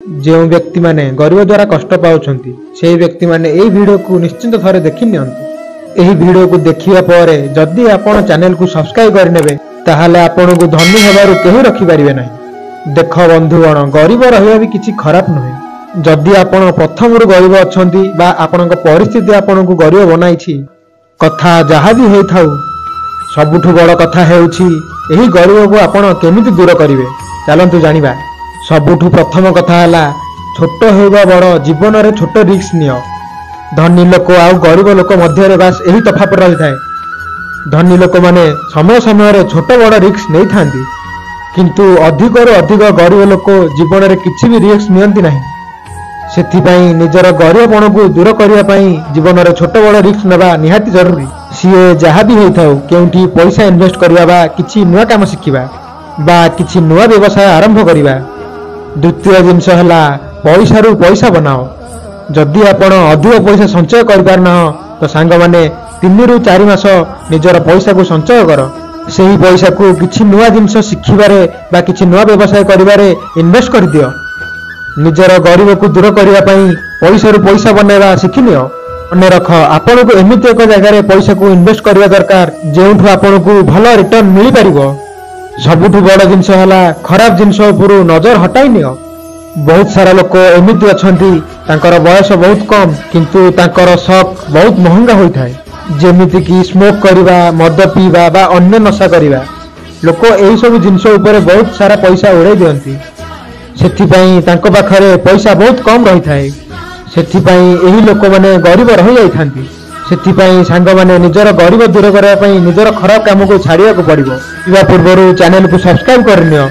जो व्यक्ति माने गरीब द्वारा कष्ट पाउछंती से व्यक्ति माने एही वीडियो को निश्चिंत थरे देखि नियंतु। एही वीडियो को देखिया परे जदि आपण चैनल को सब्सक्राइब करनेबे ताहाले आपण को धनी हेबारु केही रखि परिबे नाही। देख बंधुगण, गरीब रहिबा भी किछि खराब नहे। जदि आपण प्रथमरु गरीब अछंती बा आपणक परिस्थिति आपण को गरीब बनाइछि, कथा जहा भी होई थाउ, सबुठु बड़ कथा हेउछि एही गरीब को आपण केमिति दूर करिवे। चलंतु जानिबा। सबुठु प्रथम कथा हला, छोट होइबा बड़ जीवन रे छोट रिस्क नियो। धनी लोक आ गरीब लोक मध्य बास यही तफात रही थाए। धनी लोक माने समय समय रे छोट बड़ रिस्क नहीं थांती, किंतु अधिक रु अधिक गरीब लोक जीवन रे किछि भी रिस्क नियंती नहीं। सेथिपाई निजर गरीबपण को दूर करने पाई जीवन रे छोट बड़ रिस्क नेबा निहाती जरूरी। सीए जहाँ भी होई थाउ, केउठी पैसा इन्वेस्ट करबा बा किछि नुआ काम शिखिबा बा किछि नुआ व्यवसाय आरंभ करिबा। द्वितीय जिनस हला, पैसा रु पैसा बनाओ। जदि आपण अधिक पैसा संचय कर पारना तो सांग माने 3 रु 4 मास निजर पैसा को संचय कर। सेही पैसा को किछि नुआ जिनस शिखिबारे बा किछि नुआ व्यवसाय करिबारे इन्वेस्ट कर दियो। निजर गरीब को दूर करने पैसा रु पैसा बनवा शिखिनियो। मन रख, आपण को एमिति एक जगह पैसा को इन्वेस्ट करवा दरकार जेउठु आपण को भल रिटर्न मिल पारिबो। सबुठु बड़ जिनस हला, खराब जिनस उपरु नजर हटाई नियो। बहुत सारा लोक एमिति अछंती, तांकर बयस बहुत कम किंतु तांकर शौक बहुत महंगा होई थाए। जेमिति कि स्मोक करिबा, मद पीबा बा अन्य नशा करिबा। लोक एही सब जिनस ऊपर बहुत सारा पैसा उड़ाई दियंती। सेथिपाई तांको पाखरे पैसा बहुत कम रही थाए। सेथिपाई एही लोक माने गरीब रही जाई थांती। सेथिपाई सांग माने निजर गरीब दूर करबा पई निजर खराब काम को छाड़िया को पड़िबो। इवा पूर्वरु चैनल को सब्सक्राइब करनियो।